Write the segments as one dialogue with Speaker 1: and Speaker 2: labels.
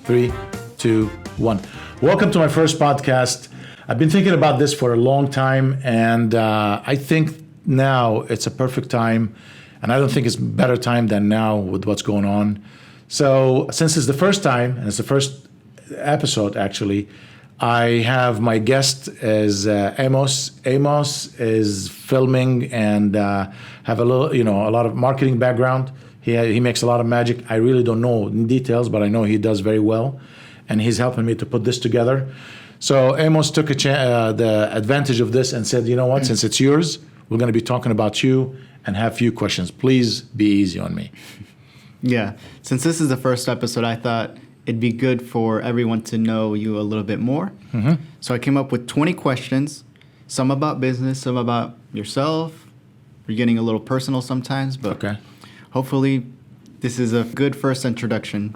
Speaker 1: 3, 2, 1. Welcome to my first podcast. I've been thinking about this for a long time, and I think now it's a perfect time, and I don't think it's a better time than now with what's going on. So since it's the first time, and it's the first episode actually, I have my guest is Amos. Amos is filming and have a lot of marketing background. He makes a lot of magic. I really don't know in details, but I know he does very well, and he's helping me to put this together. So Amos took the advantage of this and said, you know what, since it's yours, we're going to be talking about you and have few questions. Please be easy on me.
Speaker 2: Yeah, since this is the first episode, I thought it'd be good for everyone to know you a little bit more. Mm-hmm. So I came up with 20 questions, some about business, some about yourself. We're getting a little personal sometimes, but okay. Hopefully this is a good first introduction.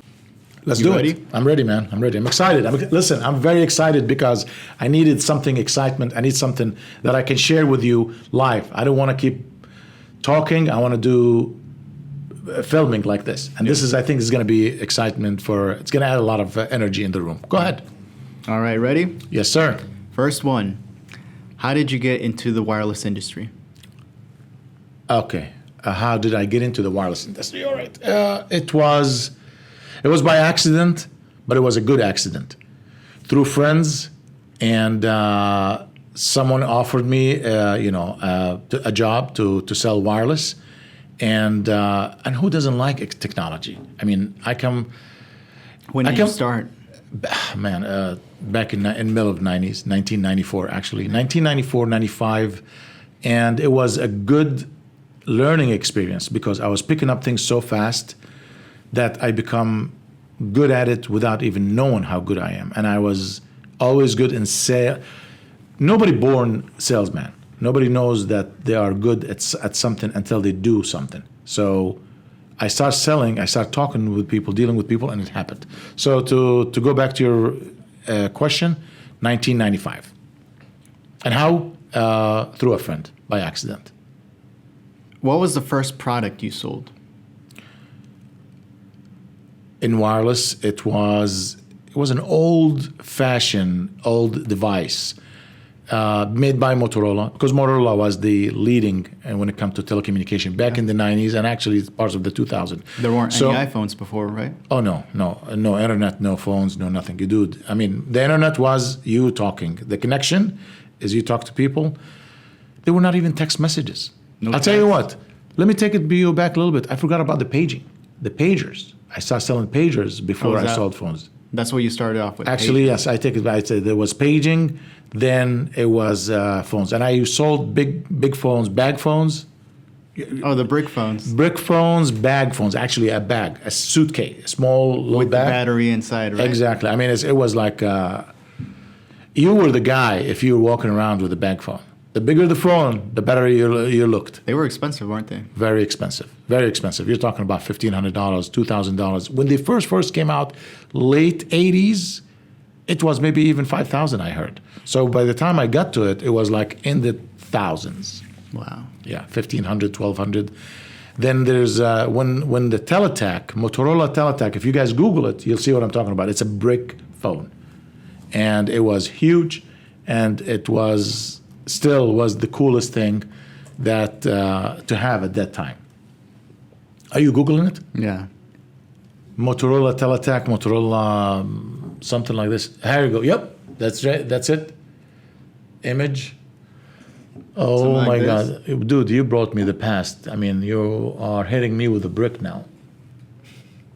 Speaker 1: Let's do it. I'm ready, man. I'm ready. I'm excited. Listen, I'm very excited because I needed something excitement. I need something that I can share with you live. I don't want to keep talking. I want to do filming like this. And this is, I think, is going to be excitement it's going to add a lot of energy in the room. Go ahead.
Speaker 2: All right, ready?
Speaker 1: Yes, sir.
Speaker 2: First one. How did you get into the wireless industry?
Speaker 1: Okay. How did I get into the wireless industry? All right. It was by accident, but it was a good accident. Through friends, and someone offered me, a job to sell wireless. And who doesn't like technology? I mean,
Speaker 2: When did you start?
Speaker 1: Man, back in the middle of 90s, 1994 actually, 1994, 95, and it was a good learning experience because I was picking up things so fast that I become good at it without even knowing how good I am. And I was always good in sales. Nobody born salesman. Nobody knows that they are good at something until they do something. So I start selling, I start talking with people, dealing with people, and it happened. So to go back to your question, 1995. And how? Through a friend, by accident.
Speaker 2: What was the first product you sold?
Speaker 1: In wireless, it was an old-fashioned device made by Motorola, because Motorola was the leading when it comes to telecommunication back in the 90s and actually parts of the 2000s.
Speaker 2: There weren't any iPhones before, right?
Speaker 1: Oh, no internet, no phones, no nothing. I mean, the internet was you talking. The connection is you talk to people. There were not even text messages. I'll tell you what, let me take you back a little bit. I forgot about the paging, the pagers. I started selling pagers before I sold phones.
Speaker 2: That's what you started off with?
Speaker 1: Actually, yes, I take it back. There was paging, then it was phones. And I sold big phones, bag phones.
Speaker 2: Oh, the brick phones.
Speaker 1: Brick phones, bag phones, actually a bag, a suitcase, a small little
Speaker 2: with
Speaker 1: bag.
Speaker 2: With the battery inside, right?
Speaker 1: Exactly. I mean, it was like you were the guy if you were walking around with a bag phone. The bigger the phone, the better you looked.
Speaker 2: They were expensive, weren't they?
Speaker 1: Very expensive. Very expensive. You're talking about $1,500, $2,000. When they first came out, late 80s, it was maybe even $5,000, I heard. So by the time I got to it, it was like in the thousands.
Speaker 2: Wow.
Speaker 1: Yeah, $1,500, $1,200. Then there's when the Motorola Teletac, if you guys Google it, you'll see what I'm talking about. It's a brick phone. And it was huge, and it was still was the coolest thing that to have at that time. Are you Googling it?
Speaker 2: Yeah.
Speaker 1: Motorola Teletac, Motorola something like this. Here you go. Yep, that's right. That's it. Image. Oh my God, dude! You brought me the past. I mean, you are hitting me with a brick now.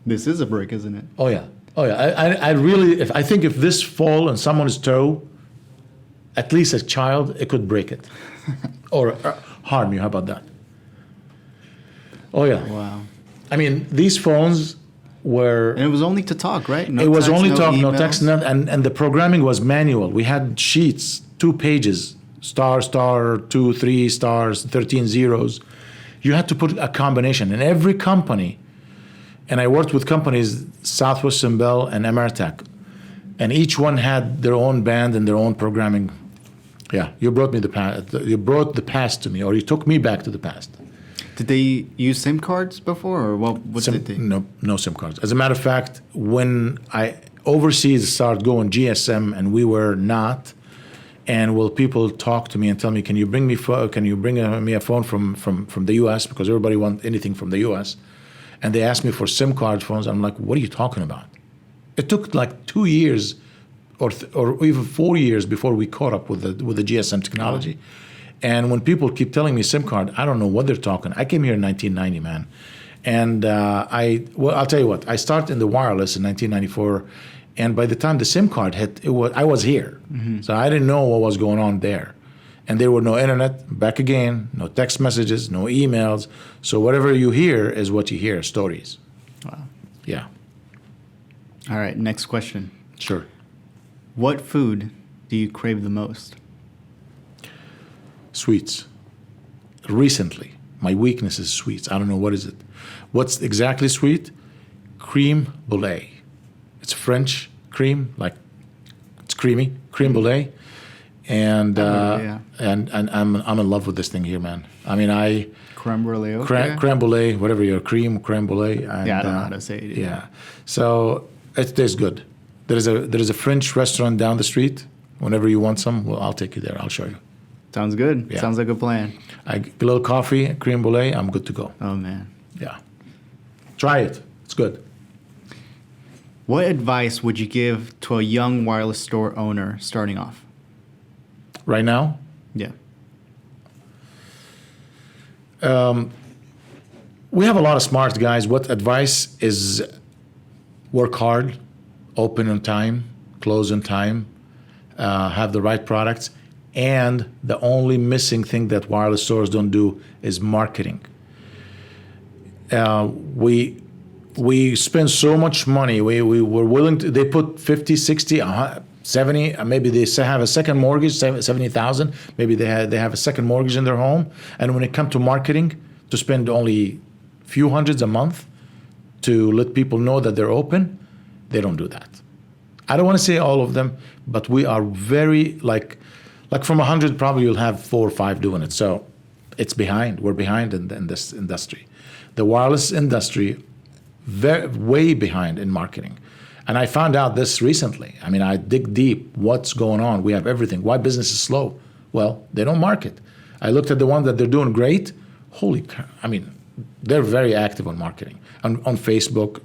Speaker 2: This is a brick, isn't it?
Speaker 1: Oh yeah. I really, I think if this fall on someone's toe, at least a child, it could break it or harm you. How about that? Oh, yeah.
Speaker 2: Wow.
Speaker 1: I mean, these phones were...
Speaker 2: And it was only to talk, right?
Speaker 1: No, it was only talk, no text, and the programming was manual. We had sheets, 2 pages, star, 2, 3 stars, 13 zeros. You had to put a combination. And every company, and I worked with companies, Southwest and Bell and Ameritech, and each one had their own band and their own programming. Yeah, you brought the past to me, or you took me back to the past.
Speaker 2: Did they use SIM cards before, or what did they?
Speaker 1: No SIM cards. As a matter of fact, when I overseas started going GSM and we were not. And will people talk to me and tell me, can you bring me me a phone from the U.S. because everybody wants anything from the U.S. And they asked me for SIM card phones. I'm like, what are you talking about? It took like 2 years or even 4 years before we caught up with the GSM technology. And when people keep telling me SIM card, I don't know what they're talking. I came here in 1990, man. And I'll tell you what, I started in the wireless in 1994. And by the time the SIM card hit, I was here. Mm-hmm. So I didn't know what was going on there. And there were no internet, back again, no text messages, no emails. So whatever you hear is what you hear, stories.
Speaker 2: Wow.
Speaker 1: Yeah.
Speaker 2: All right, next question.
Speaker 1: Sure.
Speaker 2: What food do you crave the most?
Speaker 1: Sweets. Recently, my weakness is sweets. I don't know what is it. What's exactly sweet? Creme brulee. It's French cream, like it's creamy, creme brulee. And and I'm in love with this thing here, man. I mean,
Speaker 2: creme brulee, okay.
Speaker 1: Creme brulee, whatever your creme brulee. And,
Speaker 2: I don't know how to say it.
Speaker 1: Yeah, so it tastes good. There is a French restaurant down the street. Whenever you want some, well, I'll take you there. I'll show you.
Speaker 2: Sounds good.
Speaker 1: Yeah.
Speaker 2: Sounds like a plan.
Speaker 1: I get a little coffee, creme brulee. I'm good to go.
Speaker 2: Oh man.
Speaker 1: Yeah, try it. It's good.
Speaker 2: What advice would you give to a young wireless store owner starting off?
Speaker 1: Right now?
Speaker 2: Yeah.
Speaker 1: We have a lot of smart guys. What advice is work hard, open on time, close on time, have the right products, and the only missing thing that wireless stores don't do is marketing. We spend so much money. We were willing to, they put 50, 60, 70, maybe they have a second mortgage, 70,000. Maybe they have a second mortgage in their home. And when it comes to marketing, to spend only few hundreds a month to let people know that they're open, they don't do that. I don't want to say all of them, but we are very, like from 100, probably you'll have 4 or 5 doing it. So it's behind. We're behind in this industry. The wireless industry, way behind in marketing. And I found out this recently. I mean, I dig deep. What's going on? We have everything. Why business is slow? Well, they don't market. I looked at the ones that they're doing great. I mean, they're very active on marketing, on Facebook,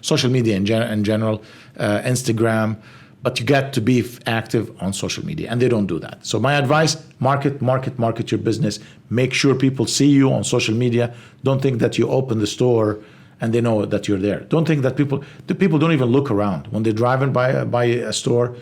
Speaker 1: social media in general, Instagram. But you got to be active on social media, and they don't do that. So my advice, market your business. Make sure people see you on social media. Don't think that you open the store and they know that you're there. Don't think that people don't even look around. When they're driving by a store,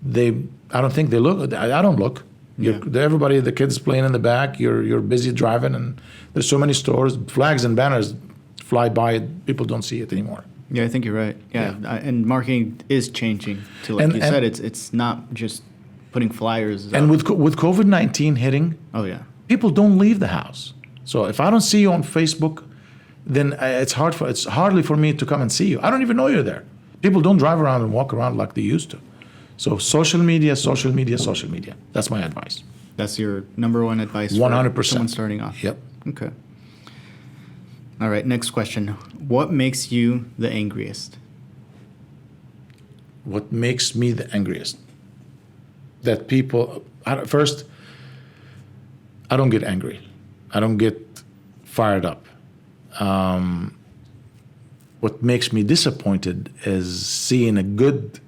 Speaker 1: I don't think they look. I don't look. Yeah. Everybody, the kids playing in the back, you're busy driving, and there's so many stores, flags and banners fly by, people don't see it anymore.
Speaker 2: Yeah, I think you're right. Yeah. And marketing is changing to, like you said, it's not just putting flyers.
Speaker 1: And with COVID-19 hitting, people don't leave the house. So if I don't see you on Facebook, then it's hardly for me to come and see you. I don't even know you're there. People don't drive around and walk around like they used to. So social media. That's my advice.
Speaker 2: That's your number one advice
Speaker 1: 100%.
Speaker 2: For someone starting off?
Speaker 1: Yep.
Speaker 2: Okay. All right, next question. What makes you the angriest?
Speaker 1: What makes me the angriest? That people, first, I don't get angry. I don't get fired up. What makes me disappointed is seeing a good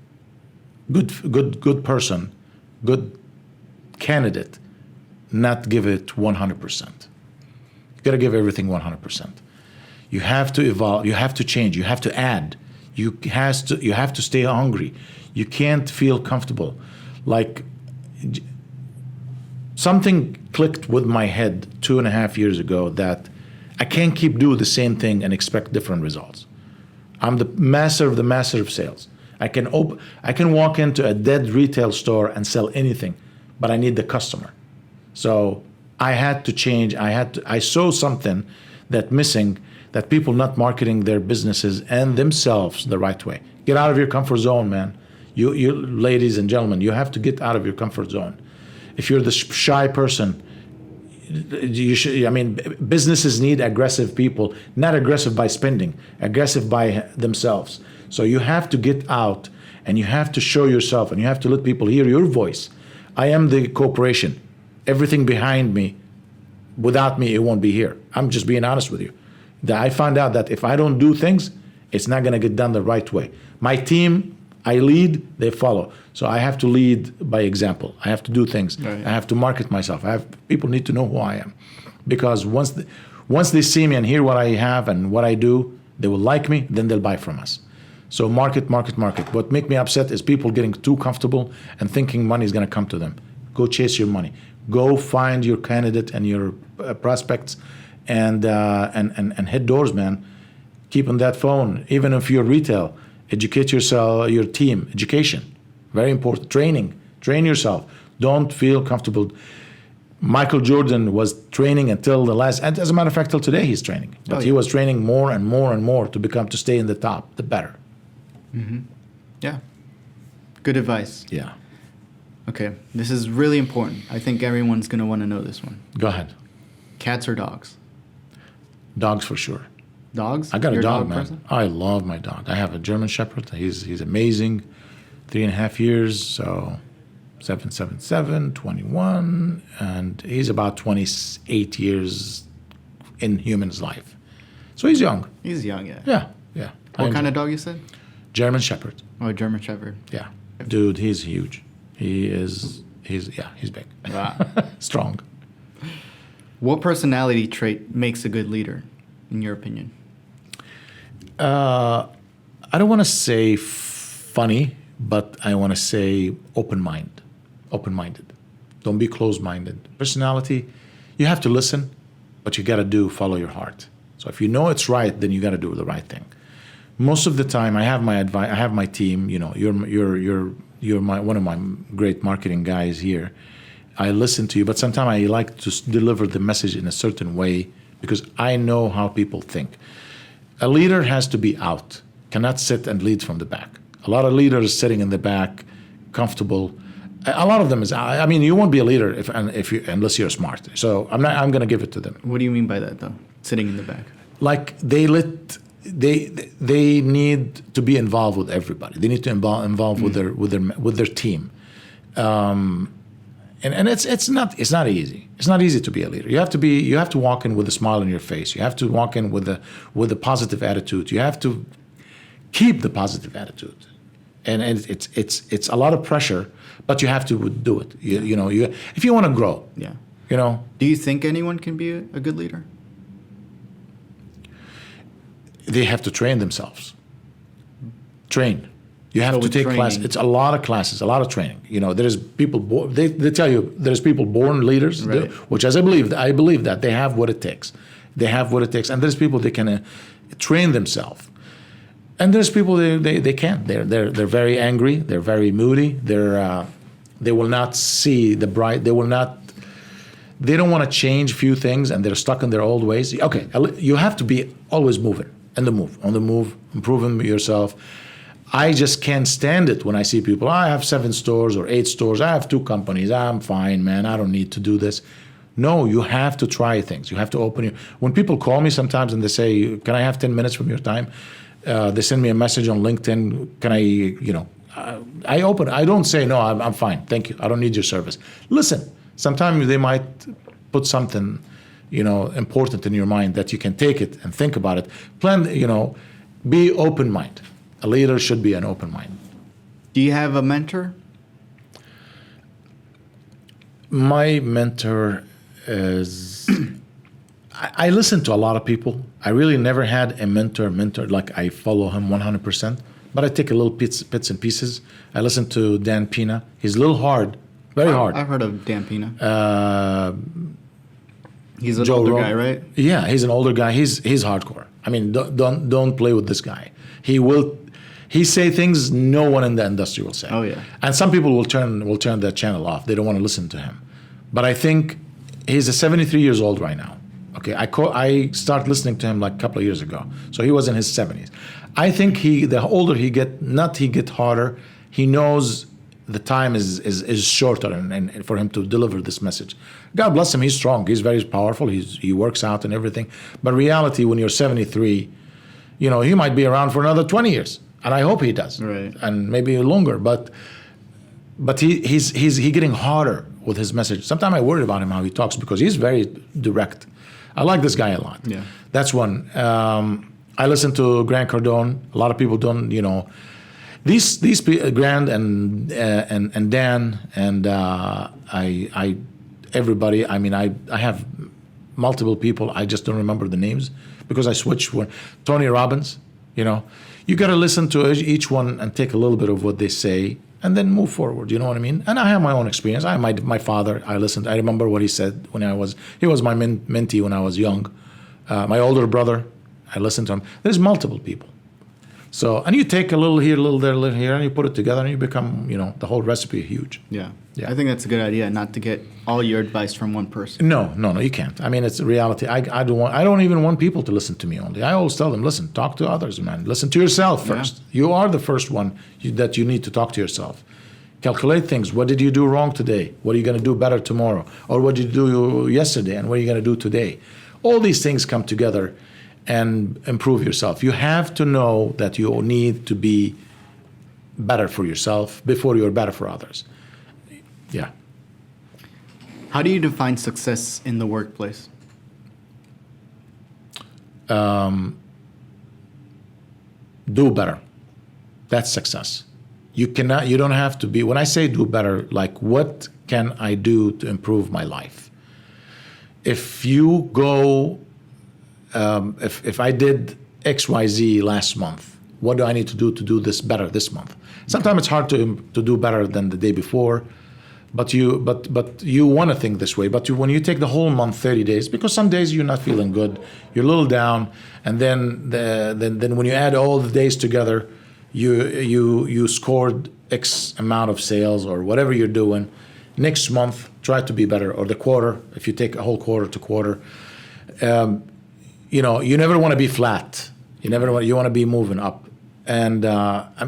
Speaker 1: person, good candidate, not give it 100%. You got to give everything 100%. You have to evolve. You have to change. You have to add. You have to stay hungry. You can't feel comfortable. Like something clicked with my head 2.5 years ago that I can't keep doing the same thing and expect different results. I'm the master of sales. I can walk into a dead retail store and sell anything, but I need the customer. So I had to change. I saw something that people not marketing their businesses and themselves the right way. Get out of your comfort zone, man. You ladies and gentlemen, you have to get out of your comfort zone. If you're the shy person, you should. I mean, businesses need aggressive people, not aggressive by spending, aggressive by themselves. So you have to get out and you have to show yourself and you have to let people hear your voice. I am the corporation. Everything behind me, without me, it won't be here. I'm just being honest with you. I found out that if I don't do things, it's not going to get done the right way. My team, I lead, they follow. So I have to lead by example. I have to do things.
Speaker 2: Right.
Speaker 1: I have to market myself. People need to know who I am. Because once they see me and hear what I have and what I do, they will like me, then they'll buy from us. So market. What makes me upset is people getting too comfortable and thinking money is going to come to them. Go chase your money. Go find your candidate and your prospects and hit doors, man. Keep on that phone. Even if you're retail, educate yourself, your team. Education, very important. Train yourself. Don't feel comfortable. Michael Jordan was training until the last, and as a matter of fact, till today he's training. But he was training more and more and more to stay in the top, the better.
Speaker 2: Mm-hmm. Yeah. Good advice.
Speaker 1: Yeah.
Speaker 2: Okay, this is really important. I think everyone's going to want to know this one.
Speaker 1: Go ahead.
Speaker 2: Cats or dogs?
Speaker 1: Dogs for sure.
Speaker 2: Dogs?
Speaker 1: I got
Speaker 2: You're
Speaker 1: a dog, man.
Speaker 2: person?
Speaker 1: I love my dog. I have a German Shepherd. He's amazing. 3.5 years, so 777, 21, and he's about 28 years in human's life. So he's young.
Speaker 2: He's young, yeah.
Speaker 1: Yeah.
Speaker 2: What kind of dog you said?
Speaker 1: German Shepherd.
Speaker 2: Oh, German Shepherd.
Speaker 1: Yeah. Dude, he's huge. He's big.
Speaker 2: Wow.
Speaker 1: Strong.
Speaker 2: What personality trait makes a good leader, in your opinion?
Speaker 1: I don't want to say funny, but I want to say open-minded. Don't be closed-minded. Personality, you have to listen, but you got to follow your heart. So if you know it's right, then you got to do the right thing. Most of the time, I have my advice. I have my team. You know, you're one of my great marketing guys here. I listen to you, but sometimes I like to deliver the message in a certain way because I know how people think. A leader has to be out, cannot sit and lead from the back. A lot of leaders sitting in the back, comfortable. A lot of them is. I mean, you won't be a leader unless you're smart. So I'm going to give it to them.
Speaker 2: What do you mean by that, though? Sitting in the back.
Speaker 1: Like they need to be involved with everybody. They need to involve with their team. And it's not easy. It's not easy to be a leader. You have to walk in with a smile on your face. You have to walk in with a positive attitude. You have to keep the positive attitude. And it's a lot of pressure, but you have to do it. If you want to grow.
Speaker 2: Yeah.
Speaker 1: Do
Speaker 2: you think anyone can be a good leader?
Speaker 1: They have to train themselves. Train. You have to take classes. It's a lot of classes, a lot of training. There is people. They tell you there's people born leaders,
Speaker 2: right.
Speaker 1: Which I believe that they have what it takes. They have what it takes, and there's people they can train themselves. And there's people they can't. They're very angry. They're very moody. They will not see the bright. They don't want to change few things, and they're stuck in their old ways. Okay, you have to be always moving, on the move, improving yourself. I just can't stand it when I see people, I have 7 stores or 8 stores. I have 2 companies. I'm fine, man. I don't need to do this. No, you have to try things. You have to open when people call me sometimes and they say, can I have 10 minutes from your time? They send me a message on LinkedIn. Can I open it. I don't say, no, I'm fine. Thank you. I don't need your service. Listen, sometimes they might put something, important in your mind that you can take it and think about it. Plan, be open-minded. A leader should be an open mind.
Speaker 2: Do you have a mentor?
Speaker 1: My mentor is... I listen to a lot of people. I really never had a mentor like I follow him 100%. But I take a little bits and pieces. I listen to Dan Pina. He's a little hard, very hard.
Speaker 2: I've heard of Dan Pina. He's an
Speaker 1: Joe
Speaker 2: older guy, right?
Speaker 1: Yeah, he's an older guy. He's hardcore. I mean, don't play with this guy. He say things no one in the industry will say.
Speaker 2: Oh yeah.
Speaker 1: And some people will turn that channel off. They don't want to listen to him. But I think he's 73 years old right now. Okay, I started listening to him like a couple of years ago. So he was in his 70s. I think the older he get harder. He knows the time is shorter and for him to deliver this message. God bless him. He's strong. He's very powerful. He works out and everything. But reality, when you're 73, he might be around for another 20 years. and I hope he does,
Speaker 2: Right.
Speaker 1: and maybe longer. But he's getting harder with his message. Sometimes I worry about him how he talks because he's very direct. I like this guy a lot.
Speaker 2: Yeah.
Speaker 1: That's one. I listen to Grant Cardone. A lot of people don't, these Grant and Dan and I everybody. I mean, I have multiple people. I just don't remember the names because I switch. Tony Robbins. You got to listen to each one and take a little bit of what they say and then move forward. You know what I mean? And I have my own experience. I have my father. I listened. I remember what he said when he was my mentee when I was young. My older brother, I listened to him. There's multiple people. So, and you take a little here, a little there, a little here, and you put it together and you become, the whole recipe huge.
Speaker 2: Yeah.
Speaker 1: Yeah.
Speaker 2: I think that's a good idea, not to get all your advice from one person.
Speaker 1: No, you can't. I mean, it's a reality. I don't even want people to listen to me only. I always tell them, listen, talk to others, man. Listen to yourself first.
Speaker 2: Yeah.
Speaker 1: You are the first one that you need to talk to yourself. Calculate things. What did you do wrong today? What are you going to do better tomorrow? Or what did you do yesterday? And what are you going to do today? All these things come together and improve yourself. You have to know that you need to be better for yourself before you're better for others. Yeah.
Speaker 2: How do you define success in the workplace?
Speaker 1: Do better. That's success. You don't have to be, when I say do better, like what can I do to improve my life? If you go, if I did XYZ last month, what do I need to do this better this month? Sometimes it's hard to do better than the day before, but you want to think this way. But when you take the whole month, 30 days, because some days you're not feeling good, you're a little down, and then when you add all the days together, you scored X amount of sales or whatever you're doing. Next month, try to be better, or the quarter, if you take a whole quarter to quarter. You never want to be flat. You want to be moving up. And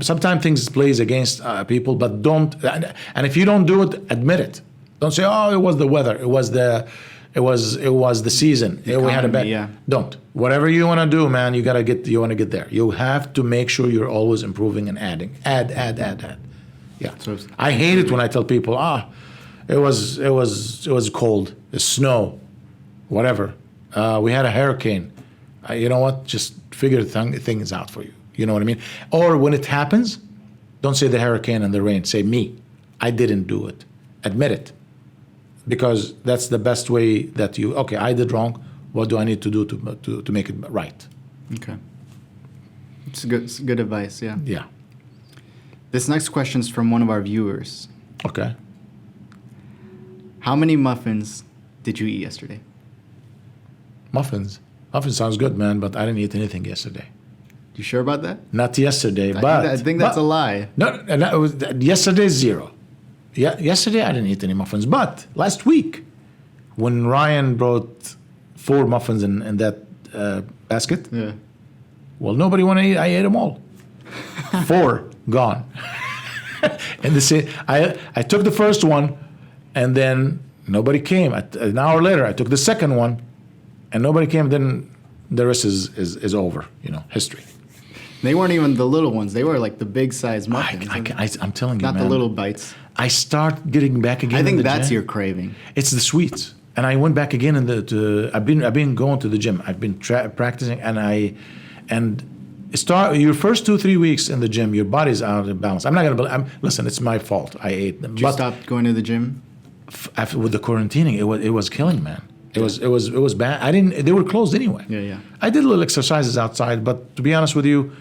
Speaker 1: sometimes things plays against people, but don't. And if you don't do it, admit it. Don't say, "Oh, it was the weather. It was the season. We had a bad."
Speaker 2: Yeah.
Speaker 1: Don't. Whatever you want to do, man, you want to get there. You have to make sure you're always improving and adding. Add. Yeah.
Speaker 2: So
Speaker 1: I hate it when I tell people, it was cold, it's snow, whatever. We had a hurricane. You know what? Just figure things out for you. You know what I mean? Or when it happens, don't say the hurricane and the rain. Say me. I didn't do it. Admit it. Because that's the best way that I did wrong. What do I need to do to make it right?
Speaker 2: Okay. It's good advice, yeah.
Speaker 1: Yeah.
Speaker 2: This next question is from one of our viewers.
Speaker 1: Okay.
Speaker 2: How many muffins did you eat yesterday?
Speaker 1: Muffins. Muffins sounds good, man, but I didn't eat anything yesterday.
Speaker 2: You sure about that?
Speaker 1: Not yesterday,
Speaker 2: I think that's a lie.
Speaker 1: No, it was yesterday 0. Yeah, yesterday I didn't eat any muffins. But last week, when Ryan brought 4 muffins in that basket,
Speaker 2: Yeah.
Speaker 1: well, nobody wanted to eat. I ate them all. 4 gone. And I took the first one, and then nobody came. An hour later, I took the second one, and nobody came. Then the rest is over. History.
Speaker 2: They weren't even the little ones. They were like the big size muffins.
Speaker 1: I'm telling you,
Speaker 2: Not
Speaker 1: man.
Speaker 2: the little bites.
Speaker 1: I start getting back again.
Speaker 2: I think
Speaker 1: in the
Speaker 2: that's
Speaker 1: gym.
Speaker 2: your craving.
Speaker 1: It's the sweets, and I went back again I've been going to the gym. I've been practicing, and your first 2-3 weeks in the gym, your body's out of balance. I'm not gonna. Listen, it's my fault. I ate them.
Speaker 2: Did you stop going to the gym?
Speaker 1: After with the quarantining, it was killing, man. It was bad. They were closed anyway.
Speaker 2: Yeah.
Speaker 1: I did little exercises outside, but to be honest with you,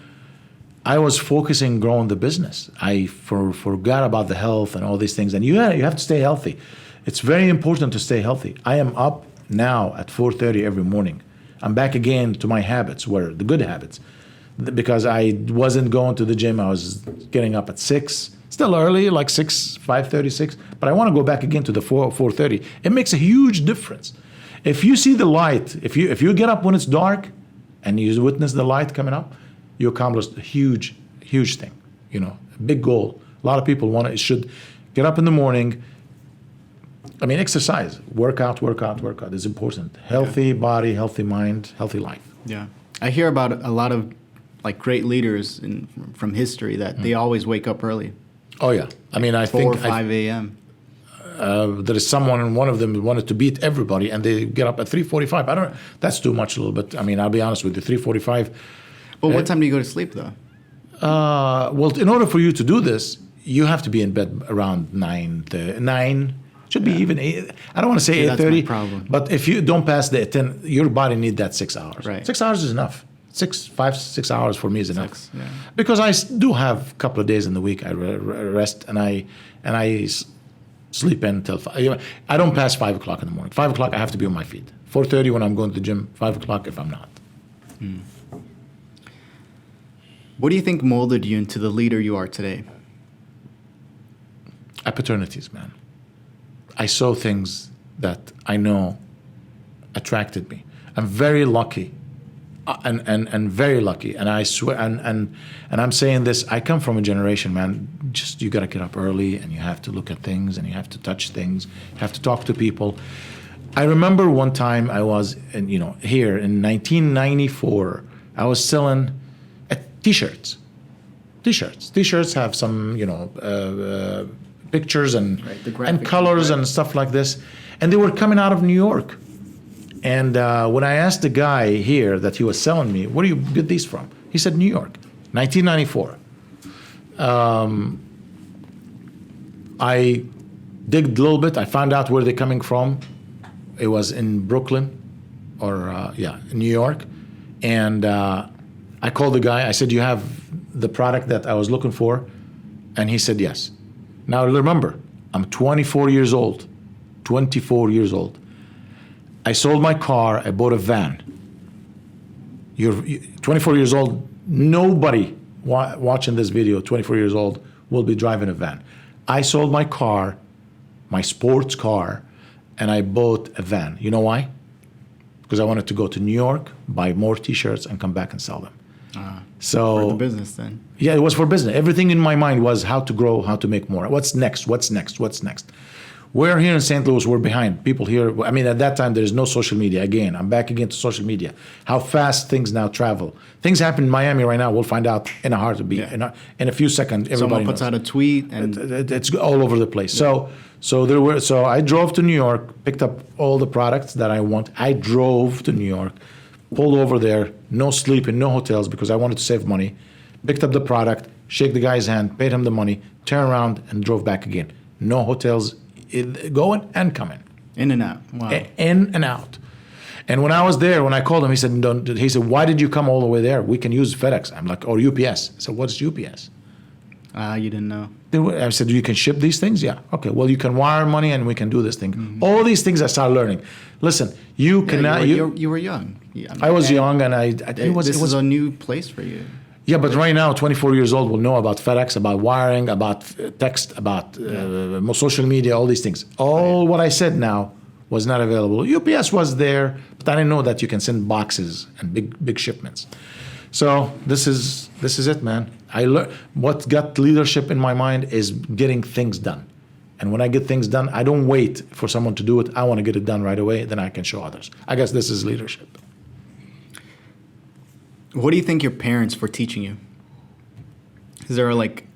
Speaker 1: I was focusing growing the business. I forgot about the health and all these things. And you have to stay healthy. It's very important to stay healthy. I am up now at 4:30 every morning. I'm back again to my habits, the good habits, because I wasn't going to the gym. I was getting up at 6. Still early, like 5:36. But I want to go back again to the 4:30. It makes a huge difference. If you see the light, if you get up when it's dark, and you witness the light coming up, you accomplished a huge thing. A big goal. A lot of people should get up in the morning. I mean, exercise, work out is important. Healthy body, healthy mind, healthy life.
Speaker 2: Yeah. I hear about a lot of like great leaders from history that they always wake up early,
Speaker 1: Oh yeah. I mean, I
Speaker 2: 4
Speaker 1: think
Speaker 2: or 5 a.m.
Speaker 1: there is someone, and one of them wanted to beat everybody, and they get up at 3:45. I don't know. That's too much a little bit. I mean, I'll be honest with you, 3:45.
Speaker 2: But what time do you go to sleep though?
Speaker 1: Well, in order for you to do this, you have to be in bed around 9. 9 should be even 8. I don't want to say
Speaker 2: See, that's my
Speaker 1: 8:30.
Speaker 2: problem.
Speaker 1: But if you don't pass the 10, your body need that 6 hours.
Speaker 2: Right.
Speaker 1: 6 hours is enough. 6 hours for me is enough.
Speaker 2: 6, yeah.
Speaker 1: Because I do have a couple of days in the week I rest, and I sleep in until 5. I don't pass 5 o'clock in the morning. 5 o'clock I have to be on my feet. 4:30 when I'm going to the gym. 5 o'clock if I'm not.
Speaker 2: What do you think molded you into the leader you are today?
Speaker 1: Opportunities, man. I saw things that I know attracted me. I'm very lucky, and very lucky. And I swear, and I'm saying this. I come from a generation, man. Just you got to get up early, and you have to look at things, and you have to touch things. You have to talk to people. I remember one time I was, here in 1994. I was selling T-shirts. T-shirts have some, pictures and
Speaker 2: Right, the graphics,
Speaker 1: and colors
Speaker 2: right.
Speaker 1: and stuff like this, and they were coming out of New York. And when I asked the guy here that he was selling me, where do you get these from? He said New York, 1994. I digged a little bit. I found out where they're coming from. It was in Brooklyn, or New York, and I called the guy. I said, "You have the product that I was looking for?" And he said, "Yes." Now remember, I'm 24 years old. 24 years old. I sold my car. I bought a van. You're 24 years old. Nobody watching this video, 24 years old, will be driving a van. I sold my car, my sports car, and I bought a van. You know why? Because I wanted to go to New York, buy more T-shirts, and come back and sell them.
Speaker 2: For the business then.
Speaker 1: Yeah, it was for business. Everything in my mind was how to grow, how to make more. What's next? What's next? What's next? We're here in St. Louis. We're behind. People here, I mean, at that time, there is no social media. Again, I'm back again to social media. How fast things now travel. Things happen in Miami right now. We'll find out in a heartbeat.
Speaker 2: Yeah.
Speaker 1: In a few seconds, everybody
Speaker 2: Someone puts
Speaker 1: knows.
Speaker 2: out a tweet and
Speaker 1: It's all over the place. So I drove to New York, picked up all the products that I want. I drove to New York, pulled over there, no sleeping, no hotels, because I wanted to save money. Picked up the product, shake the guy's hand, paid him the money, turned around and drove back again. No hotels, going and coming.
Speaker 2: in and out. Wow.
Speaker 1: In and out. And when I was there, when I called him, he said, "Why did you come all the way there? We can use FedEx." I'm like, or UPS. I said, "What's UPS?"
Speaker 2: You didn't know.
Speaker 1: I said, "You can ship these things?" Yeah. Okay. Well, you can wire money, and we can do this thing. All these things I started learning. Listen, you
Speaker 2: Yeah,
Speaker 1: cannot.
Speaker 2: you were young. Yeah,
Speaker 1: I was
Speaker 2: and
Speaker 1: young, and it was.
Speaker 2: This
Speaker 1: It was
Speaker 2: is a new place for you.
Speaker 1: yeah, but right now, 24 years old will know about FedEx, about wiring, about text, about social media, all these things. All what I said now was not available. UPS was there, but I didn't know that you can send boxes and big shipments. So this is it, man. I learned what got leadership in my mind is getting things done. And when I get things done, I don't wait for someone to do it. I want to get it done right away. Then I can show others. I guess this is leadership.
Speaker 2: What do you think your parents were teaching you? Is there like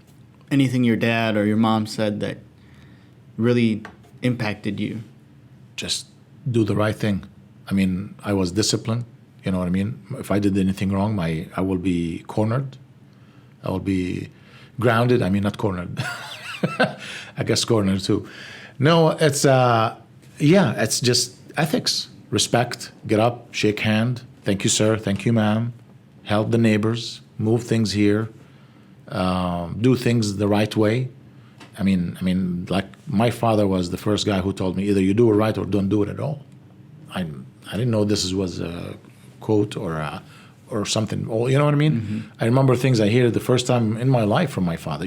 Speaker 2: anything your dad or your mom said that really impacted you?
Speaker 1: Just do the right thing. I mean, I was disciplined. You know what I mean? If I did anything wrong, I will be cornered. I will be grounded. I mean, not cornered. I guess cornered too. No, it's it's just ethics, respect. Get up, shake hand. Thank you, sir. Thank you, ma'am. Help the neighbors. Move things here. Do things the right way. I mean, like my father was the first guy who told me either you do it right or don't do it at all. I didn't know this was a quote or something. You know what I mean? Mm-hmm. I remember things I hear the first time in my life from my father.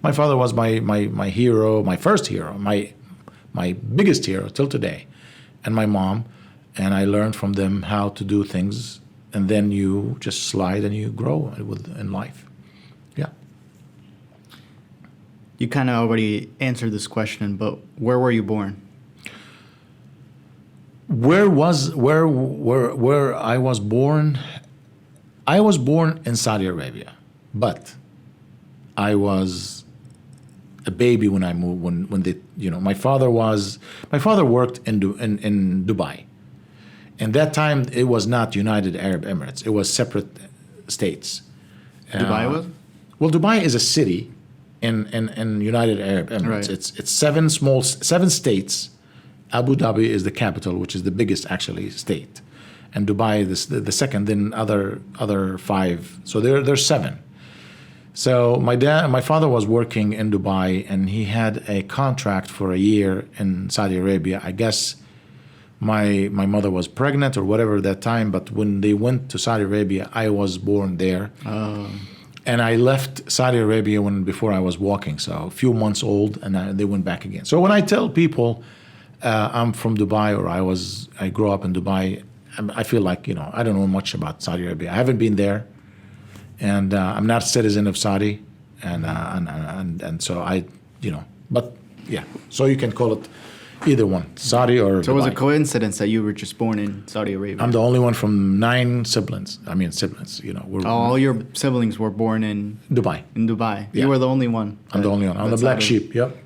Speaker 1: My father was my hero, my first hero, my biggest hero till today, and my mom. And I learned from them how to do things, and then you just slide and you grow in life. Yeah.
Speaker 2: You kind of already answered this question, but where were you born?
Speaker 1: Where I was born, I was born in Saudi Arabia, but I was a baby when I moved. When they, my father worked in Dubai. And that time it was not United Arab Emirates. It was separate states.
Speaker 2: Dubai was?
Speaker 1: Well, Dubai is a city in United Arab Emirates.
Speaker 2: Right.
Speaker 1: It's seven states. Abu Dhabi is the capital, which is the biggest actually state, and Dubai is the second. Then other five. So there's seven. So my father was working in Dubai, and he had a contract for a year in Saudi Arabia. I guess my mother was pregnant or whatever at that time. But when they went to Saudi Arabia, I was born there. And I left Saudi Arabia before I was walking, so a few months old, and they went back again. So when I tell people I'm from Dubai or I grew up in Dubai, I feel like I don't know much about Saudi Arabia. I haven't been there, and I'm not a citizen of Saudi, and so but yeah. So you can call it either one, Saudi or
Speaker 2: So it was a
Speaker 1: Dubai.
Speaker 2: coincidence that you were just born in Saudi Arabia.
Speaker 1: I'm the only one from 9 siblings. We're
Speaker 2: All your siblings were born in
Speaker 1: Dubai.
Speaker 2: Dubai.
Speaker 1: Yeah.
Speaker 2: You were the only one.
Speaker 1: I'm the only one. I'm the
Speaker 2: that's
Speaker 1: black
Speaker 2: out of-
Speaker 1: sheep. Yep.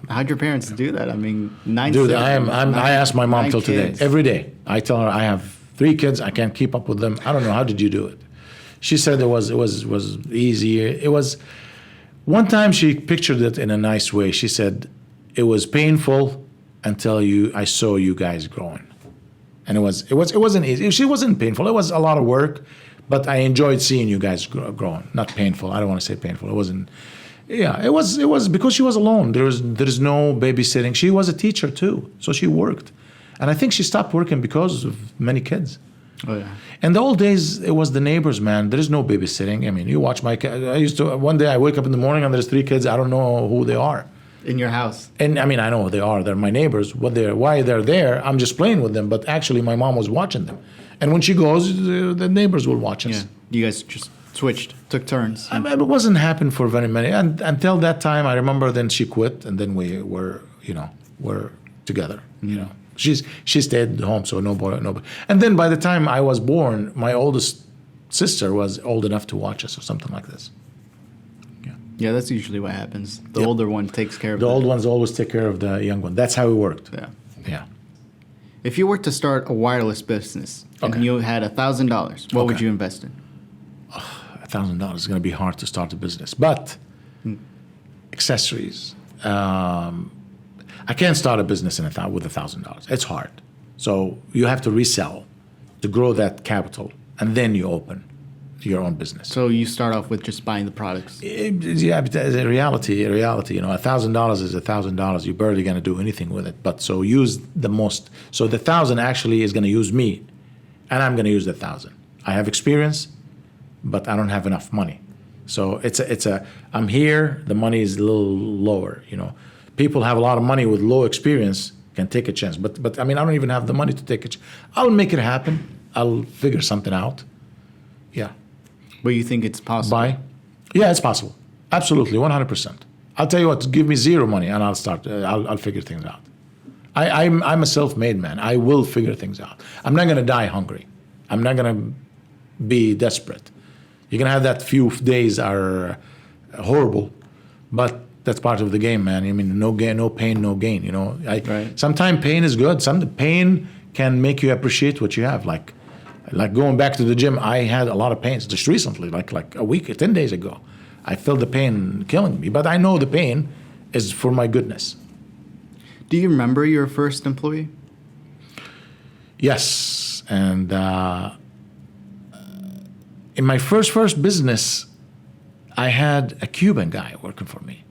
Speaker 2: How'd your parents do that? I mean, 9
Speaker 1: Dude,
Speaker 2: siblings,
Speaker 1: I ask my mom
Speaker 2: 9
Speaker 1: till today.
Speaker 2: kids.
Speaker 1: Every day. I tell her I have 3 kids. I can't keep up with them. I don't know. How did you do it? She said it was easy. It was one time she pictured it in a nice way. She said it was painful until I saw you guys growing. And it wasn't easy. She wasn't painful. It was a lot of work, but I enjoyed seeing you guys growing. Not painful. I don't want to say painful. It wasn't. Yeah, it was because she was alone. There is no babysitting. She was a teacher too, so she worked, and I think she stopped working because of many kids.
Speaker 2: Oh, yeah.
Speaker 1: In the old days, it was the neighbors, man. There is no babysitting. I mean, you watch my kids. One day I wake up in the morning and there's 3 kids. I don't know who they are.
Speaker 2: In your house.
Speaker 1: And I mean, I know who they are. They're my neighbors. Why they're there, I'm just playing with them. But actually, my mom was watching them. And when she goes, the neighbors will watch us.
Speaker 2: Yeah. You guys just switched, took turns.
Speaker 1: I mean, it wasn't happen for very many. And until that time, I remember then she quit. And then we were together, She stayed home, so no boy. And then by the time I was born, my oldest sister was old enough to watch us or something like this.
Speaker 2: Yeah, that's usually what happens. The
Speaker 1: Yep.
Speaker 2: older one takes care of
Speaker 1: The old ones always take care of the young one. That's how it worked.
Speaker 2: Yeah.
Speaker 1: Yeah.
Speaker 2: If you were to start a wireless business and
Speaker 1: Okay.
Speaker 2: you had $1,000, what would
Speaker 1: Okay.
Speaker 2: you invest in?
Speaker 1: $1,000 is going to be hard to start a business, but accessories. I can't start a business with $1,000. It's hard. So you have to resell to grow that capital, and then you open your own business.
Speaker 2: So you start off with just buying the products.
Speaker 1: Yeah, but as a reality, $1,000 is $1,000. You're barely going to do anything with it. But so use the most. So the 1,000 actually is going to use me, and I'm going to use the 1,000. I have experience, but I don't have enough money. So I'm here. The money is a little lower. People have a lot of money with low experience can take a chance. But I mean, I don't even have the money to take a chance. I'll make it happen. I'll figure something out. Yeah.
Speaker 2: But you think it's possible?
Speaker 1: Buy? Yeah, it's possible. Absolutely, 100%. I'll tell you what, give me 0 money and I'll start. I'll figure things out. I'm a self-made man. I will figure things out. I'm not going to die hungry. I'm not going to be desperate. You're going to have that few days are horrible, but that's part of the game, man. I mean, no gain, no pain, no gain.
Speaker 2: Right.
Speaker 1: Sometimes pain is good. Some pain can make you appreciate what you have. Like going back to the gym, I had a lot of pains just recently, like a week, 10 days ago. I felt the pain killing me, but I know the pain is for my goodness.
Speaker 2: Do you remember your first employee?
Speaker 1: Yes, and in my first business, I had a Cuban guy working for me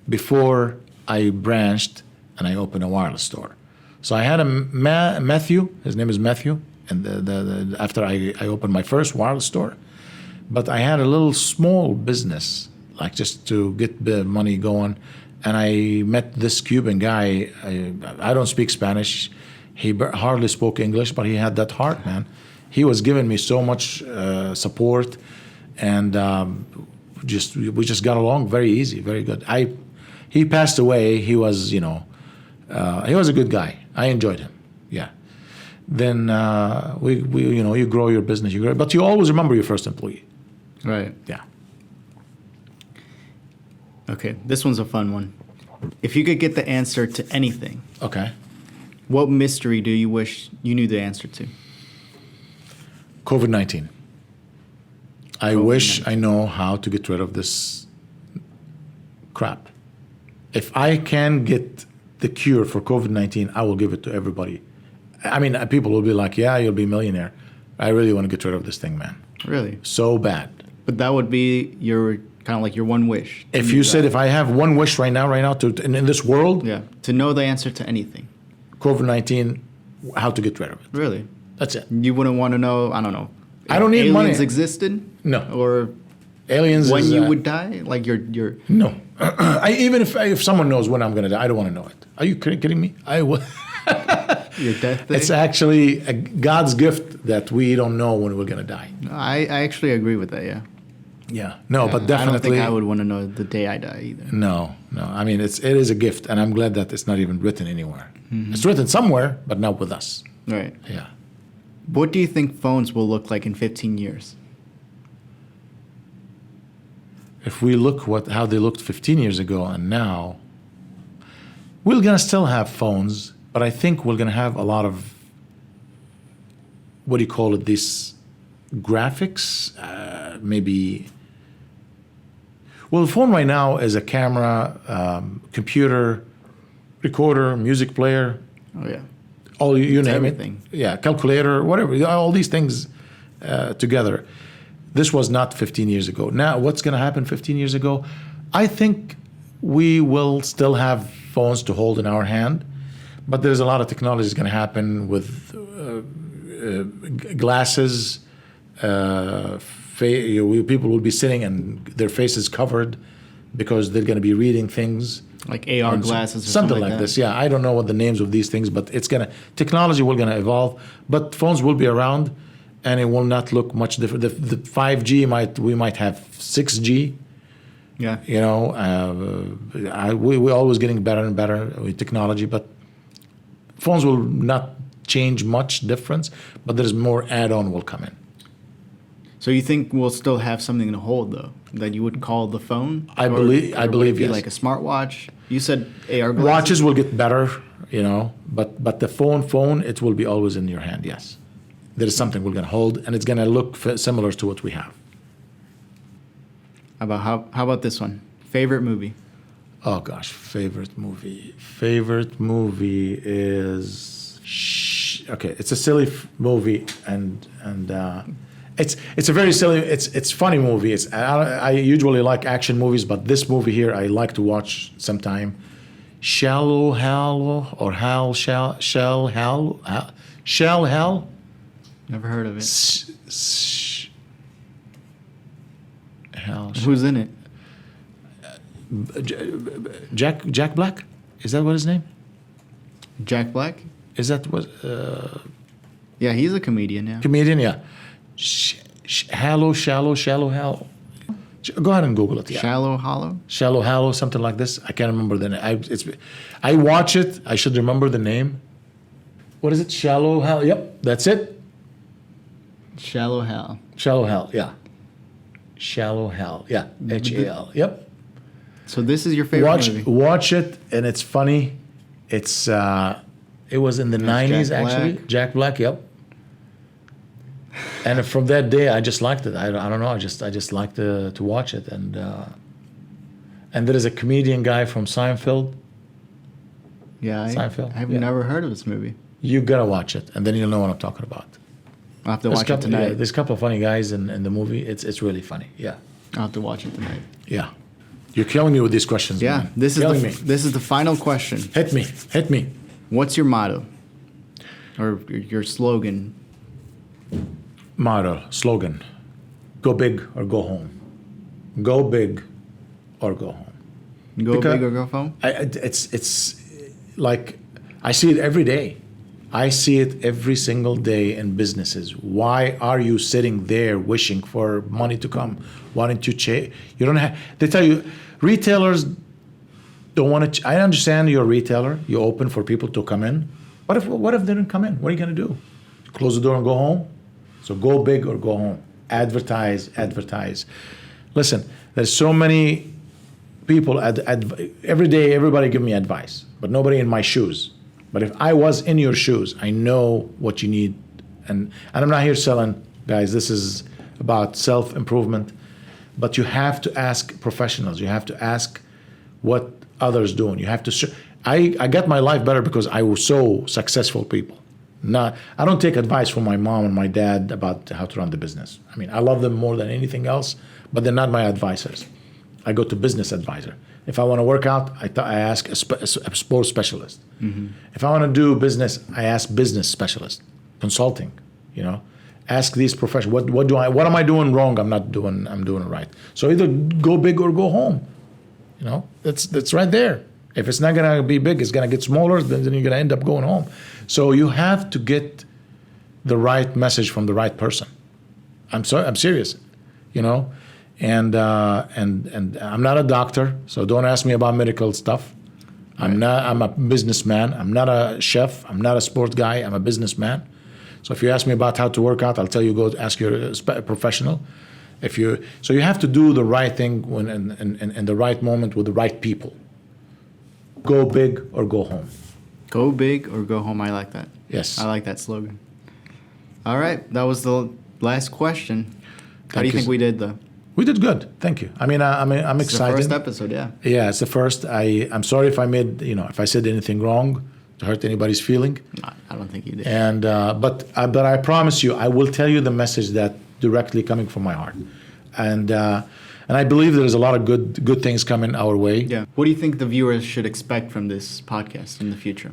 Speaker 1: before I branched and I opened a wireless store. So I had a Matthew, his name is Matthew, and after I opened my first wireless store, but I had a little small business, like just to get the money going, and I met this Cuban guy. I don't speak Spanish. He hardly spoke English, but he had that heart, man. He was giving me so much support, and we just got along very easy, very good. He passed away. He was, he was a good guy. I enjoyed him. Yeah. then you grow your business. But you always remember your first employee.
Speaker 2: Right.
Speaker 1: Yeah.
Speaker 2: Okay, this one's a fun one. If you could get the answer to anything,
Speaker 1: Okay.
Speaker 2: what mystery do you wish you knew the answer to?
Speaker 1: COVID-19. I wish I know how to get rid of this crap. If I can get the cure for COVID-19, I will give it to everybody. I mean, people will be like, yeah, you'll be a millionaire. I really want to get rid of this thing, man.
Speaker 2: Really?
Speaker 1: So bad.
Speaker 2: But that would be your kind of like your one wish.
Speaker 1: If you said, if I have one wish right now in this world,
Speaker 2: yeah, to know the answer to anything.
Speaker 1: COVID-19, how to get rid of it.
Speaker 2: Really?
Speaker 1: That's it.
Speaker 2: You wouldn't want to know, I don't know.
Speaker 1: I don't need money.
Speaker 2: Aliens existed?
Speaker 1: No.
Speaker 2: Or
Speaker 1: Aliens
Speaker 2: when
Speaker 1: is,
Speaker 2: you would die? Like your
Speaker 1: No. Even if someone knows when I'm going to die, I don't want to know it. Are you kidding me? I will.
Speaker 2: your death day?
Speaker 1: It's actually God's gift that we don't know when we're going to die.
Speaker 2: No, I actually agree with that, yeah.
Speaker 1: Yeah. No, but
Speaker 2: I
Speaker 1: definitely.
Speaker 2: don't think I would want to know the day I die either.
Speaker 1: No. I mean, it is a gift, and I'm glad that it's not even written anywhere. Mm-hmm. It's written somewhere, but not with us.
Speaker 2: Right.
Speaker 1: Yeah.
Speaker 2: What do you think phones will look like in 15 years?
Speaker 1: If we look how they looked 15 years ago and now, we're going to still have phones, but I think we're going to have a lot of, what do you call it, these graphics, maybe. Well, the phone right now is a camera, computer, recorder, music player.
Speaker 2: Oh, yeah.
Speaker 1: All you name
Speaker 2: everything.
Speaker 1: it. Yeah, calculator, whatever. All these things together. This was not 15 years ago. Now, what's going to happen 15 years ago? I think we will still have phones to hold in our hand, but there's a lot of technology that's going to happen with glasses. People will be sitting and their faces covered because they're going to be reading things.
Speaker 2: Like AR glasses or
Speaker 1: something like
Speaker 2: that.
Speaker 1: this. Yeah, I don't know what the names of these things, but technology will going to evolve. But phones will be around, and it will not look much different. The 5G we might have 6G.
Speaker 2: Yeah.
Speaker 1: You know, we're always getting better and better with technology, but phones will not change much difference, but there's more add-on will come in.
Speaker 2: So you think we'll still have something to hold though, that you would call the phone?
Speaker 1: I believe
Speaker 2: would it be
Speaker 1: yes.
Speaker 2: like a smartwatch? You said AR glasses.
Speaker 1: Watches will get better, you know, but the phone, it will be always in your hand. Yes, there is something we're going to hold, and it's going to look similar to what we have.
Speaker 2: How about this one? Favorite movie?
Speaker 1: Oh gosh, favorite movie. Favorite movie is okay. It's a silly movie, and it's a very silly. It's funny movie. I usually like action movies, but this movie here I like to watch sometime. Shell Hell.
Speaker 2: Never heard of it.
Speaker 1: Hell.
Speaker 2: Who's in it?
Speaker 1: Jack Black? Is that what his name?
Speaker 2: Jack Black?
Speaker 1: Is that what?
Speaker 2: Yeah, he's a comedian. Yeah.
Speaker 1: Comedian, yeah. Shallow Hell. Go ahead and Google it. Yeah.
Speaker 2: Shallow Hollow?
Speaker 1: Shallow Hollow, something like this. I can't remember the name. I watch it. I should remember the name. What is it? Shallow Hell. Yep, that's it.
Speaker 2: Shallow Hell.
Speaker 1: Shallow Hell, yeah. Shallow Hell, yeah. HAL. Yep.
Speaker 2: So this is your favorite movie?
Speaker 1: Watch it, and it's funny. It was in the 90s, actually. Jack Black, yep. And from that day, I just liked it. I don't know. I just liked to watch it. And there is a comedian guy from Seinfeld.
Speaker 2: Yeah,
Speaker 1: Seinfeld.
Speaker 2: I've never heard of this movie.
Speaker 1: You gotta watch it, and then you'll know what I'm talking about.
Speaker 2: I'll have to watch it tonight.
Speaker 1: Yeah, there's a couple of funny guys in the movie. It's really funny. Yeah.
Speaker 2: I'll have to watch it tonight.
Speaker 1: Yeah. You're killing me with these questions.
Speaker 2: Yeah,
Speaker 1: man.
Speaker 2: this is the final question.
Speaker 1: Hit me.
Speaker 2: What's your motto, or your slogan?
Speaker 1: Slogan: go big or go home. Go big or go home.
Speaker 2: Go big or go home.
Speaker 1: It's like I see it every day. I see it every single day in businesses. Why are you sitting there wishing for money to come? Why don't you change? You don't have. They tell you, retailers don't want to. I understand you're a retailer. You open for people to come in. What if they didn't come in? What are you going to do? close the door and go home. So go big or go home. Advertise, advertise. Listen, there's so many people, every day everybody give me advice, but nobody in my shoes. But if I was in your shoes, I know what you need. And I'm not here selling, guys. This is about self-improvement. But you have to ask professionals. You have to ask what others doing. You have to. I got my life better because I was so successful people. I don't take advice from my mom and my dad about how to run the business. I mean, I love them more than anything else, but they're not my advisors. I go to business advisor. If I want to work out, I ask a sports specialist. Mm-hmm. If I want to do business, I ask business specialist, consulting. Ask these professionals. What am I doing wrong? I'm doing it right. So either go big or go home. That's right there. If it's not gonna be big, it's gonna get smaller. Then you're gonna end up going home. So you have to get the right message from the right person. I'm serious. And I'm not a doctor, so don't ask me about medical stuff. I'm a businessman. I'm not a chef. I'm not a sport guy. I'm a businessman. So if you ask me about how to work out, I'll tell you go ask your professional. So you have to do the right thing when in the right moment with the right people. Go big or go home.
Speaker 2: Go big or go home. I like that.
Speaker 1: Yes.
Speaker 2: I like that slogan. All right. That was the last question. How do you think we did, though?
Speaker 1: We did good. Thank you. I'm excited.
Speaker 2: It's the first episode, yeah.
Speaker 1: Yeah, it's the first. I'm sorry if if I said anything wrong to hurt anybody's feeling.
Speaker 2: No, I don't think you did.
Speaker 1: And but I promise you, I will tell you the message that directly coming from my heart. And I believe there's a lot of good things coming our way.
Speaker 2: Yeah. What do you think the viewers should expect from this podcast in the future?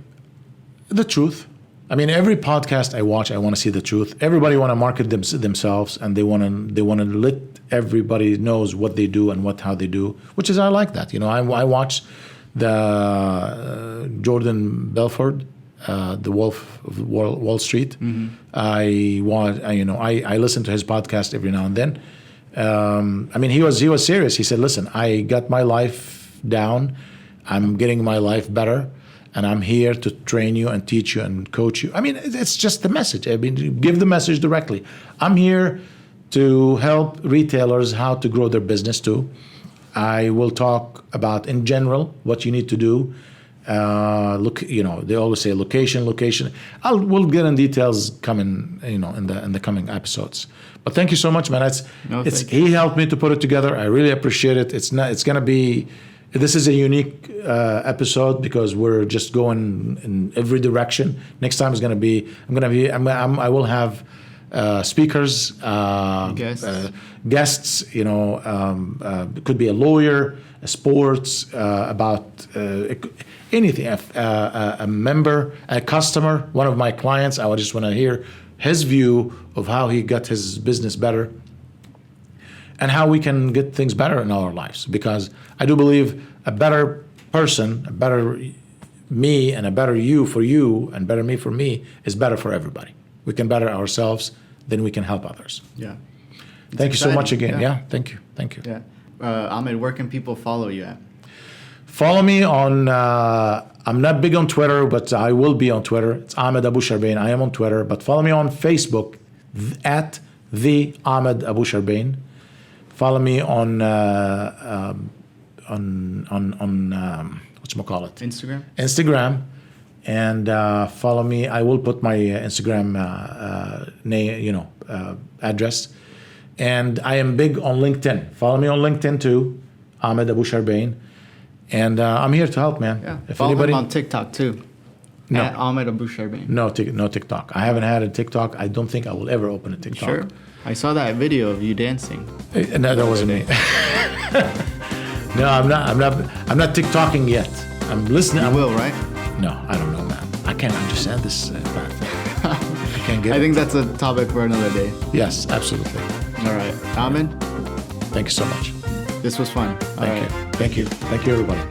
Speaker 1: The truth. I mean, every podcast I watch, I want to see the truth. Everybody want to market themselves, and they want to let everybody knows what they do and how they do, which is I like that. I watch the Jordan Belfort, the Wolf of Wall Street. Mm-hmm. I listen to his podcast every now and then. He was serious. He said, "Listen, I got my life down. I'm getting my life better, and I'm here to train you and teach you and coach you." I mean, it's just the message. Give the message directly. I'm here to help retailers how to grow their business too. I will talk about in general what you need to do. They always say location. We'll get in details coming, in the coming episodes. But thank you so much, man. He helped me to put it together. I really appreciate it. This is a unique episode because we're just going in every direction. Next time is going to be, I will have speakers, guests. It could be a lawyer, a sports, about anything. A member, a customer, one of my clients. I just want to hear his view of how he got his business better and how we can get things better in our lives. Because I do believe a better person, a better me, and a better you for you, and better me for me is better for everybody. We can better ourselves, then we can help others.
Speaker 2: Yeah.
Speaker 1: Thank you so much again. Yeah, thank you.
Speaker 2: Yeah. Ahmed, where can people follow you at?
Speaker 1: Follow me on, I'm not big on Twitter, but I will be on Twitter. It's Ahmed Abusharbain. I am on Twitter, but follow me on Facebook at the Ahmed Abusharbain. Follow me on whatchamacallit? Instagram. And follow me. I will put my Instagram name, address. And I am big on LinkedIn. Follow me on LinkedIn too, Ahmed Abusharbain. And I'm here to help, man.
Speaker 2: Yeah. Follow him on TikTok too. No. At Ahmed Abusharbain.
Speaker 1: No TikTok. I haven't had a TikTok. I don't think I will ever open a TikTok.
Speaker 2: Sure. I saw that video of you dancing.
Speaker 1: No, that wasn't me. No, I'm not TikToking yet. I'm listening.
Speaker 2: You will, right?
Speaker 1: No, I don't know, man. I can't understand this part. I can't get
Speaker 2: I think that's a topic for another day.
Speaker 1: Yes, absolutely.
Speaker 2: All right. Ahmed?
Speaker 1: Thank you so much.
Speaker 2: This was fun.
Speaker 1: Thank you. Thank you, everybody.